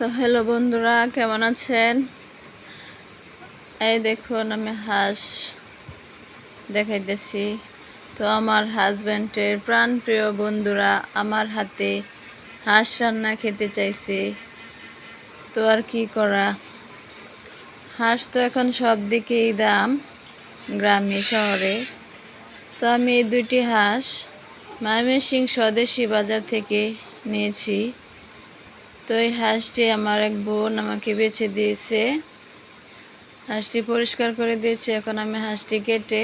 তো হ্যালো বন্ধুরা, কেমন আছেন? এই দেখুন, আমি হাঁস দেখাইতেছি। তো আমার হাজব্যান্ডের প্রাণপ্রিয় বন্ধুরা আমার হাতে হাঁস রান্না খেতে চাইছে। তো আর কি করা, হাঁস তো এখন সব দিকেই দাম, গ্রামে শহরে। তো আমি এই দুইটি হাঁস ময়মনসিংহ স্বদেশি বাজার থেকে নিয়েছি। তো এই হাঁসটি আমার এক বোন আমাকে বেছে দিয়েছে, হাঁসটি পরিষ্কার করে দিয়েছে। এখন আমি হাঁসটি কেটে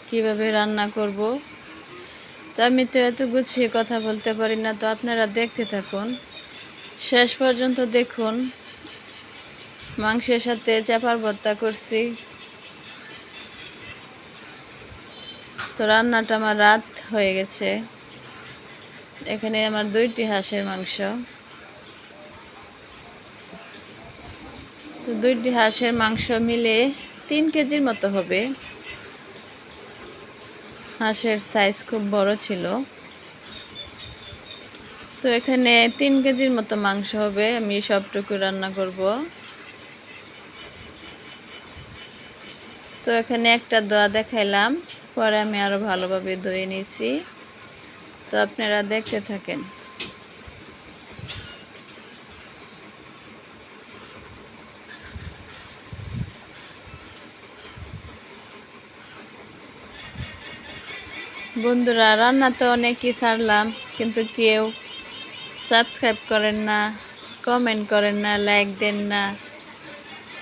কিভাবে রান্না করব। তো আমি তো এত গুছিয়ে কথা বলতে পারি না, তো আপনারা দেখতে থাকুন, শেষ পর্যন্ত দেখুন। মাংসের সাথে চাপার ভর্তা করছি। তো রান্নাটা আমার রাত হয়ে গেছে। এখানে আমার দুইটি হাঁসের মাংস। তো দুইটি হাঁসের মাংস মিলে 3 কেজির মতো হবে। হাঁসের সাইজ খুব বড় ছিল। তো এখানে 3 কেজির মতো মাংস হবে, আমি সবটুকু রান্না করব। তো এখানে একটা দোয়া দেখাইলাম, পরে আমি আরো ভালোভাবে ধুয়ে নিয়েছি। তো আপনারা দেখতে থাকেন। বন্ধুরা, রান্না তো অনেকই ছাড়লাম, কিন্তু কেউ সাবস্ক্রাইব করেন না, কমেন্ট করেন না, লাইক দেন না।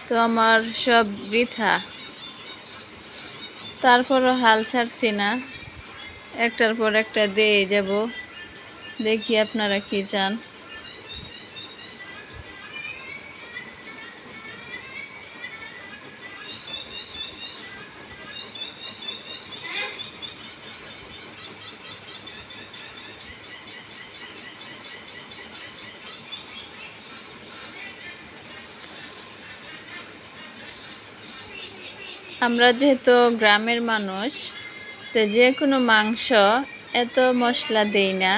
তো আমার সব বৃথা। তারপরও হাল ছাড়ছি না, একটার পর একটা দিয়ে যাব। দেখি আপনারা কি চান। আমরা যেহেতু গ্রামের মানুষ, তো যে কোনো মাংস এত মশলা দেই না।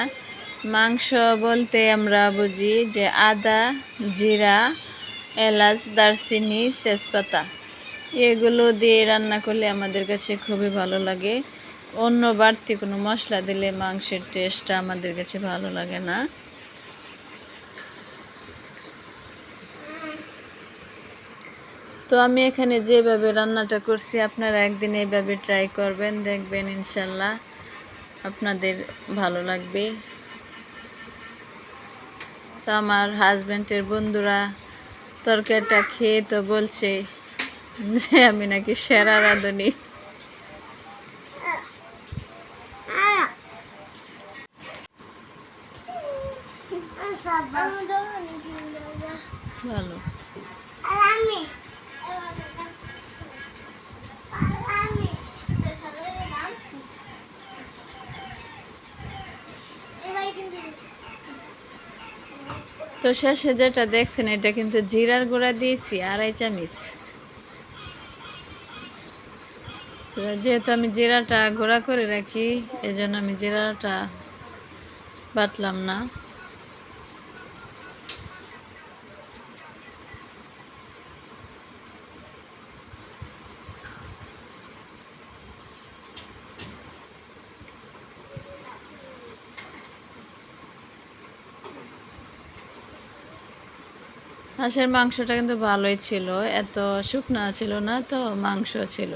মাংস বলতে আমরা বুঝি যে আদা, জিরা, এলাচ, দারচিনি, তেজপাতা, এগুলো দিয়ে রান্না করলে আমাদের কাছে খুবই ভালো লাগে। অন্য বাড়তি কোনো মশলা দিলে মাংসের টেস্টটা আমাদের কাছে ভালো লাগে না। তো আমি এখানে যেভাবে রান্নাটা করছি, আপনারা একদিন এইভাবে ট্রাই করবেন, দেখবেন ইনশাল্লাহ আপনাদের ভালো লাগবে। তো আমার হাজব্যান্ডের বন্ধুরা তরকারিটা খেয়ে তো বলছে যে আমি নাকি সেরা রাঁধুনি। ভালো। তো শেষে যেটা দেখছেন, এটা কিন্তু জিরার গুঁড়া দিয়েছি 2.5 চামচ। তো যেহেতু আমি জিরাটা গুঁড়া করে রাখি, এজন্য আমি জিরাটা বাটলাম না। হাঁসের মাংসটা কিন্তু ভালোই ছিল, এত শুকনা ছিল না, তো মাংস ছিল।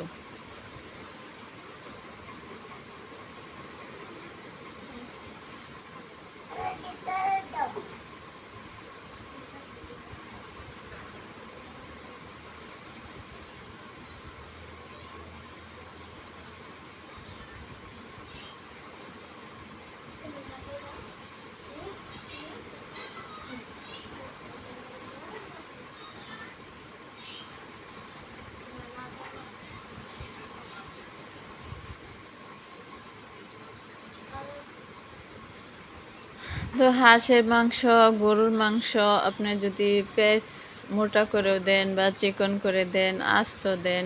তো হাঁসের মাংস, গরুর মাংস আপনি যদি পেঁয়াজ মোটা করেও দেন বা চিকন করে দেন, আস্ত দেন,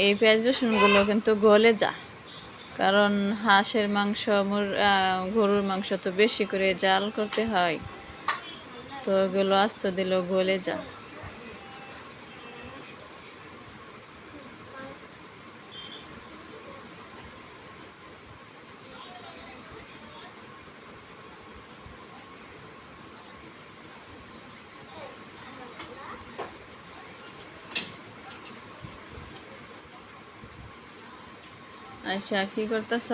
এই পেঁয়াজ রসুনগুলো কিন্তু গলে যায়। কারণ হাঁসের মাংস, গরুর মাংস তো বেশি করে জাল করতে হয়। তো ওগুলো আস্ত দিল গলে যা। আচ্ছা, কি করতেছ?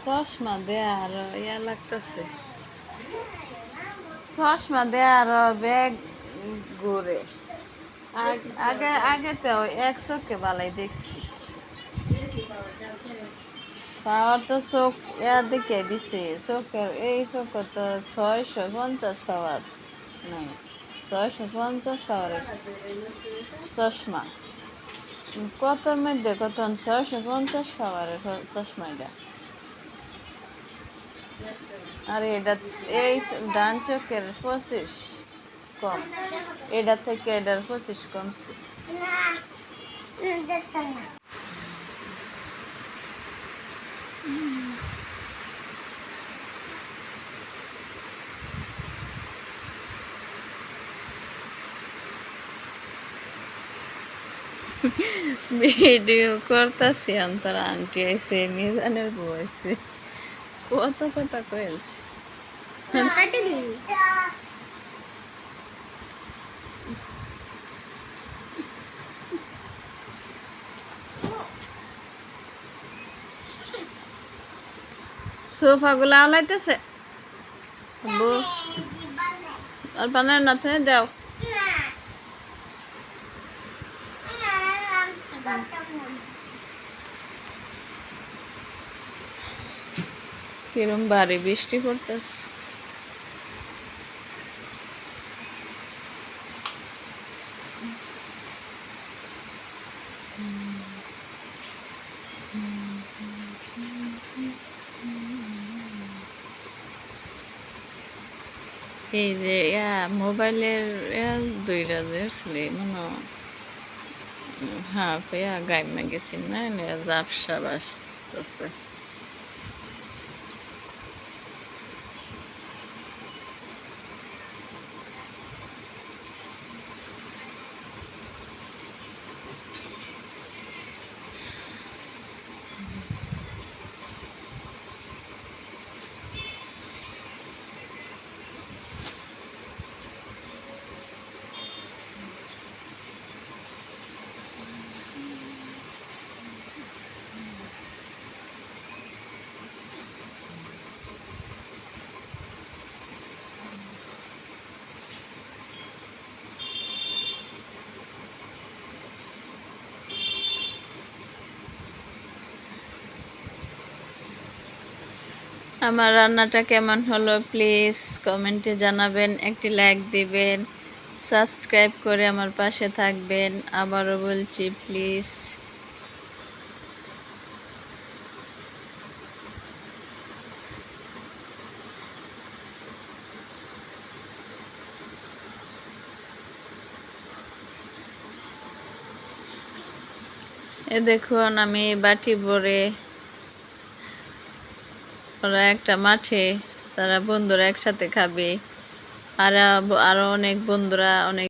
চশমা দে আর ইয়া লাগতেছে, চশমা দে আর ব্যাগ ঘুরে। আগে আগে তো এক চোখে বালাই দেখছি, পাওয়ার তো চোখ ইয়া দেখে দিছে, চোখের এই চোখে তো 650 পাওয়ার নাই, 650 পাওয়ারের চশমা। কতর মধ্যে কত 650 পাওয়ারের চশমাটা। আর এটা এই ডান চোখের 25 কম, এটা থেকে এটার 25 কমছে। ভিডিও করতেছি, অন্তর আন্টি আইসে, মিজানের বউ আইসে, কত কথা কয়েছে। সোফা গুলা আলাইতেছে, আর বানায় না তুমি দাও। কিরম ভারী বৃষ্টি পড়তেছে। এই যে মোবাইলের দুইটা যে ছেলে মনে হ্যাঁ গাইমা গেছি না, জাপসা বাসতেছে। আমার রান্নাটা কেমন হলো প্লিজ কমেন্টে জানাবেন, একটি লাইক দিবেন, সাবস্ক্রাইব করে আমার পাশে থাকবেন। আবারও বলছি প্লিজ। দেখুন আমি বাটি ভরে, ওরা একটা মাঠে, তারা বন্ধুরা একসাথে খাবে, আর আরো অনেক বন্ধুরা অনেক